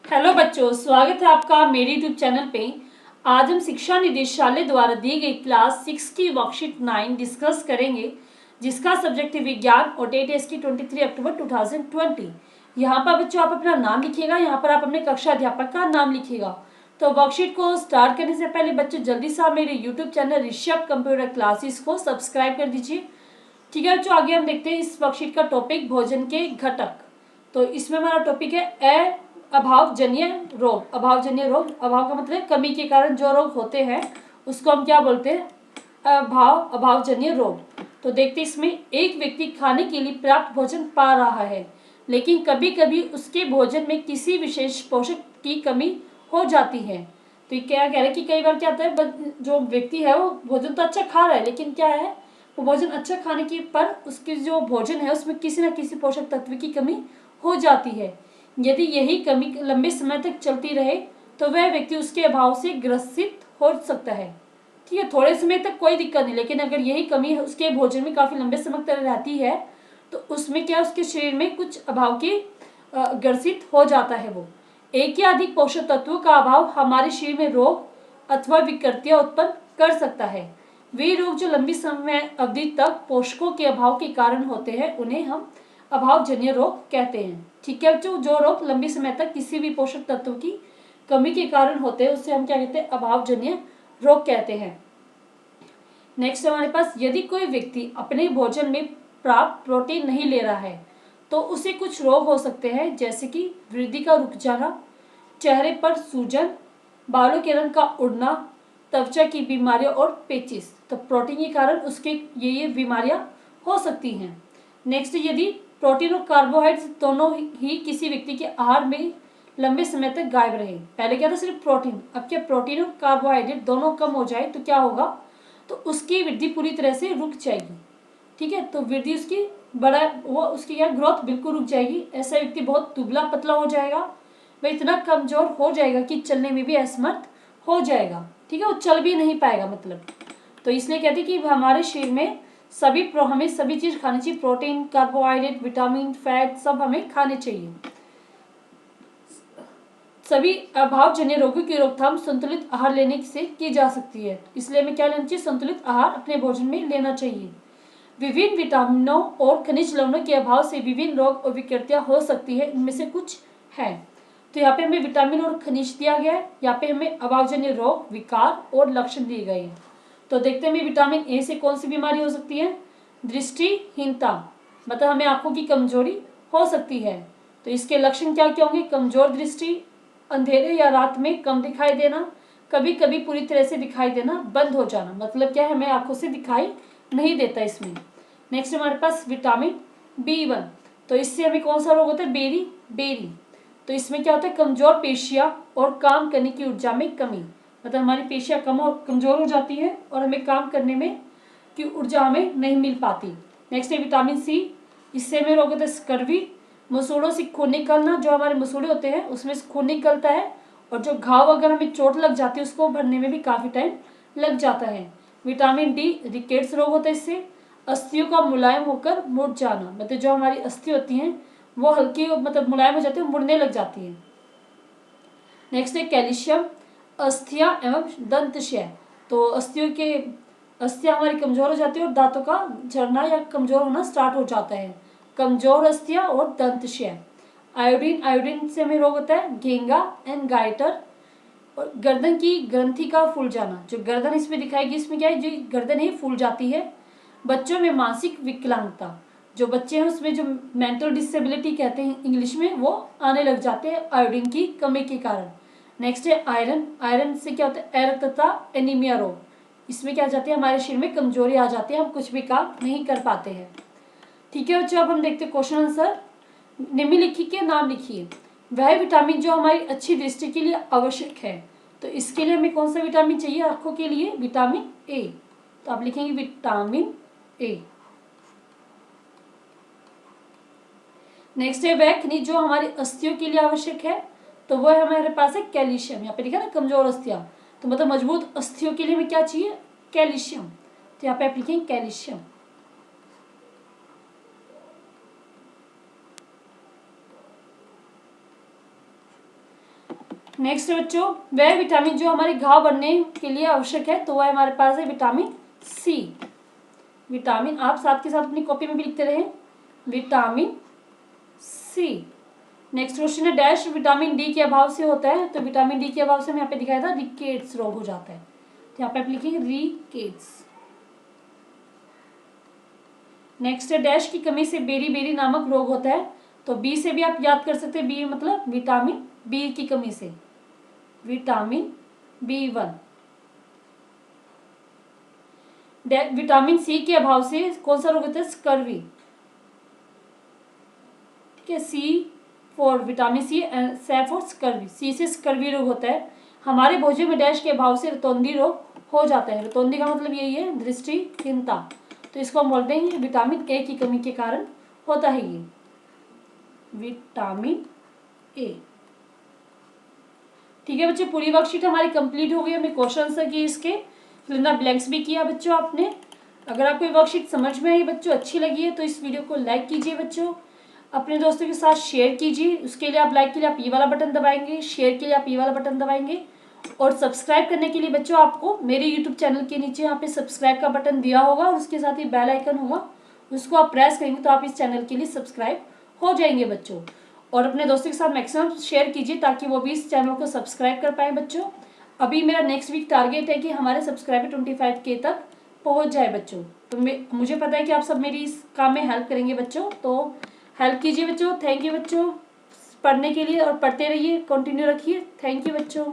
Hello बच्चों, स्वागत है आपका मेरे यूट्यूब चैनल पे। आज हम शिक्षा निदेशालय द्वारा दी गई क्लास 6 की वर्कशीट 9 डिस्कस करेंगे, जिसका सब्जेक्ट है विज्ञान और डेट है इसकी 23 अक्टूबर 2020। यहाँ पर बच्चों आप अपना नाम लिखिएगा, यहाँ पर आप अपने कक्षा अध्यापक का नाम लिखिएगा। तो वर्कशीट को स्टार्ट करने से पहले बच्चों जल्दी से आप मेरे YouTube channel Rishabh computer classes को सब्सक्राइब कर दीजिए। ठीक है बच्चों, आगे हम देखते हैं इस वर्कशीट का टॉपिक भोजन के घटक। तो इसमें हमारा टॉपिक है अभावजन्य रोग। अभावजन्य रोग, अभाव का मतलब कमी के कारण जो रोग होते हैं उसको हम क्या बोलते हैं? अभावजन्य रोग। तो देखते इसमें एक व्यक्ति खाने के लिए पर्याप्त भोजन पा रहा है, लेकिन कभी कभी उसके भोजन में किसी विशेष पोषक की कमी हो जाती है। तो ये क्या कह रहे हैं कि कई बार क्या होता है, जो व्यक्ति है वो भोजन तो अच्छा खा रहा है, लेकिन क्या है, वो भोजन अच्छा खाने के पर उसकी जो भोजन है उसमें किसी न किसी पोषक तत्व की कमी हो जाती है। यदि यही कमी लंबे समय तक चलती रहे तो वह व्यक्ति उसके अभाव से ग्रसित हो सकता है। ठीक है, थोड़े समय तक कोई दिक्कत नहीं, लेकिन अगर यही कमी उसके भोजन में काफ़ी लंबे समय तक रहती है तो उसमें क्या उसके शरीर में कुछ अभाव की ग्रसित हो जाता है। वो एक या अधिक पोषक तत्वों का अभाव हमारे शरीर में रोग अथवा विकृतियां उत्पन्न कर सकता है। वे रोग जो लंबी समय अवधि तक पोषकों के अभाव के कारण होते हैं उन्हें हम अभावजन्य रोग कहते हैं। ठीक है बच्चों, जो रोग लंबी समय तक किसी भी पोषक तत्व की कमी के कारण होते हैं उससे हम क्या कहते हैं? अभावजन्य रोग कहते हैं। नेक्स्ट हमारे पास, यदि कोई व्यक्ति अपने भोजन में प्राप्त प्रोटीन नहीं ले रहा है तो उसे कुछ रोग हो सकते हैं, जैसे कि वृद्धि का रुक जाना, चेहरे पर सूजन, बालों के रंग का उड़ना, त्वचा की बीमारियां और पेचिश। तो प्रोटीन के कारण उसके ये बीमारियां हो सकती हैं। नेक्स्ट, यदि प्रोटीन और कार्बोहाइड्रेट दोनों ही किसी व्यक्ति के आहार में लंबे समय तक गायब रहे। पहले क्या था, सिर्फ प्रोटीन, अब क्या प्रोटीन और कार्बोहाइड्रेट दोनों कम हो जाए तो क्या होगा? तो उसकी वृद्धि पूरी तरह से रुक जाएगी। ठीक है, तो वृद्धि उसकी बड़ा वो उसकी क्या ग्रोथ बिल्कुल रुक जाएगी। ऐसा व्यक्ति बहुत दुबला पतला हो जाएगा, वह इतना कमजोर हो जाएगा कि चलने में भी असमर्थ हो जाएगा। ठीक है, वो चल भी नहीं पाएगा मतलब। तो इसलिए कहते हैं कि हमारे शरीर में हमें सभी चीज खानी चाहिए, प्रोटीन, कार्बोहाइड्रेट, विटामिन, फैट सब हमें खाने चाहिए। सभी अभावजन्य रोगों की रोकथाम संतुलित आहार लेने से की जा सकती है। इसलिए हमें क्या लेना चाहिए? संतुलित आहार अपने भोजन में लेना चाहिए। विभिन्न विटामिनों और खनिज लवणों के अभाव से विभिन्न रोग और विकृतियां हो सकती है। इनमें से कुछ है, तो यहाँ पे हमें विटामिन और खनिज दिया गया है, यहाँ पे हमें अभावजन्य रोग, विकार और लक्षण दिए गए हैं। तो देखते हैं विटामिन ए से कौन सी बीमारी हो सकती है? दृष्टिहीनता, मतलब हमें आंखों की कमजोरी हो सकती है। तो इसके लक्षण क्या क्या होंगे? कमजोर दृष्टि, अंधेरे या रात में कम दिखाई देना, कभी कभी पूरी तरह से दिखाई देना बंद हो जाना, मतलब क्या है, हमें आंखों से दिखाई नहीं देता इसमें। नेक्स्ट हमारे पास विटामिन B1, तो इससे हमें कौन सा रोग होता है? बेरी। तो इसमें क्या होता है? कमजोर पेशियां और काम करने की ऊर्जा में कमी, मतलब हमारी पेशियां कमजोर हो जाती है और हमें काम करने में की ऊर्जा हमें नहीं मिल पाती। नेक्स्ट है विटामिन C, इससे हमें रोग होता है स्कर्वी, मसूड़ों से खून निकलना, जो हमारे मसूड़े होते हैं उसमें से खून निकलता है, और जो घाव अगर हमें चोट लग जाती है उसको भरने में भी काफ़ी टाइम लग जाता है। विटामिन D, रिकेट्स रोग होता है, इससे अस्थियों का मुलायम होकर मुड़ जाना, मतलब जो हमारी अस्थि होती हैं वो हल्की मतलब मुलायम हो जाती है, मुड़ने लग जाती है। नेक्स्ट है कैल्शियम, अस्थियां एवं दंतशय, तो अस्थियां हमारी कमजोर हो जाती है और दांतों का झड़ना या कमजोर होना स्टार्ट हो जाता है। कमजोर अस्थियां और दंतशय। आयोडीन से हमें रोग होता है घेंगा एंड गाइटर। और गर्दन की ग्रंथि का फूल जाना, जो गर्दन इसमें दिखाएगी, इसमें क्या है, जो गर्दन ही फूल जाती है। बच्चों में मानसिक विकलांगता, जो बच्चे हैं उसमें जो मेंटल डिसेबिलिटी कहते हैं इंग्लिश में, वो आने लग जाते हैं आयोडीन की कमी के कारण। नेक्स्ट है आयरन से क्या होता है? अरक्तता, एनीमिया रोग, इसमें क्या आ जाती है, हमारे शरीर में कमजोरी आ जाती है, हम कुछ भी काम नहीं कर पाते हैं। ठीक है बच्चों, अब हम देखते हैं क्वेश्चन आंसर। निम्नलिखित के नाम लिखिए। वह विटामिन जो हमारी अच्छी दृष्टि के लिए आवश्यक है, तो इसके लिए हमें कौन सा विटामिन चाहिए आंखों के लिए? विटामिन ए, तो आप लिखेंगे विटामिन ए। नेक्स्ट है वह खनिज जो हमारी अस्थियों के लिए आवश्यक है, तो वह हमारे पास है कैल्शियम। यहाँ पे लिखा ना कमजोर अस्थियां, तो मतलब मजबूत अस्थियों के लिए हमें क्या चाहिए? कैल्शियम, तो यहाँ पे आप लिखेंगे कैल्शियम। नेक्स्ट है बच्चों, वह विटामिन जो हमारे घाव बनने के लिए आवश्यक है, तो वह हमारे पास है विटामिन सी। विटामिन, आप साथ के साथ अपनी कॉपी में भी लिखते रहे, विटामिन सी। नेक्स्ट क्वेश्चन है, डैश विटामिन डी के अभाव से होता है, तो विटामिन डी के अभाव से हमें यहाँ पे दिखाया था रिकेट्स रोग हो जाता है, तो यहाँ पे आप लिखेंगे रिकेट्स। नेक्स्ट है, डैश की कमी से बेरी बेरी नामक रोग होता है, तो बी से भी आप याद कर सकते हैं, बी मतलब विटामिन बी की कमी से, विटामिन B1। विटामिन सी के अभाव से कौन सा रोग होता है, स्कर्वी। ठीक है, सी फॉर विटामिन सी, से फॉर स्कर्वी, सी से स्कर्वी रोग होता है। हमारे भोजन में डैश के अभाव से रतौंधी रोग हो जाता है। रतौंधी का मतलब यही है दृष्टिहीनता, तो इसको हम बोलते हैं विटामिन ए की कमी के कारण होता है ये, विटामिन ए। ठीक है बच्चे, पूरी वर्कशीट हमारी कंप्लीट हो गई। हमने क्वेश्चन आंसर किए, इसके फिल ब्लैंक्स भी किया बच्चों आपने। अगर आपको ये वर्कशीट समझ में आई बच्चों, अच्छी लगी है, तो इस वीडियो को लाइक कीजिए बच्चों, अपने दोस्तों के साथ शेयर कीजिए। उसके लिए आप लाइक के लिए आप ये वाला बटन दबाएंगे, शेयर के लिए आप ये वाला बटन दबाएंगे, और सब्सक्राइब करने के लिए बच्चों आपको मेरे यूट्यूब चैनल के नीचे यहाँ पे सब्सक्राइब का बटन दिया होगा, और उसके साथ ही बेल आइकन होगा, उसको आप प्रेस करेंगे तो आप इस चैनल के लिए सब्सक्राइब हो जाएंगे बच्चों। और अपने दोस्तों के साथ मैक्सिमम शेयर कीजिए ताकि वो भी इस चैनल को सब्सक्राइब कर पाए बच्चों। अभी मेरा नेक्स्ट वीक टारगेट है कि हमारे सब्सक्राइबर 25K तक पहुंच जाए बच्चों। तो मुझे पता है कि आप सब मेरी इस काम में हेल्प करेंगे बच्चों, तो हेल्प कीजिए बच्चों। थैंक यू बच्चों पढ़ने के लिए, और पढ़ते रहिए, कंटिन्यू रखिए। थैंक यू बच्चों।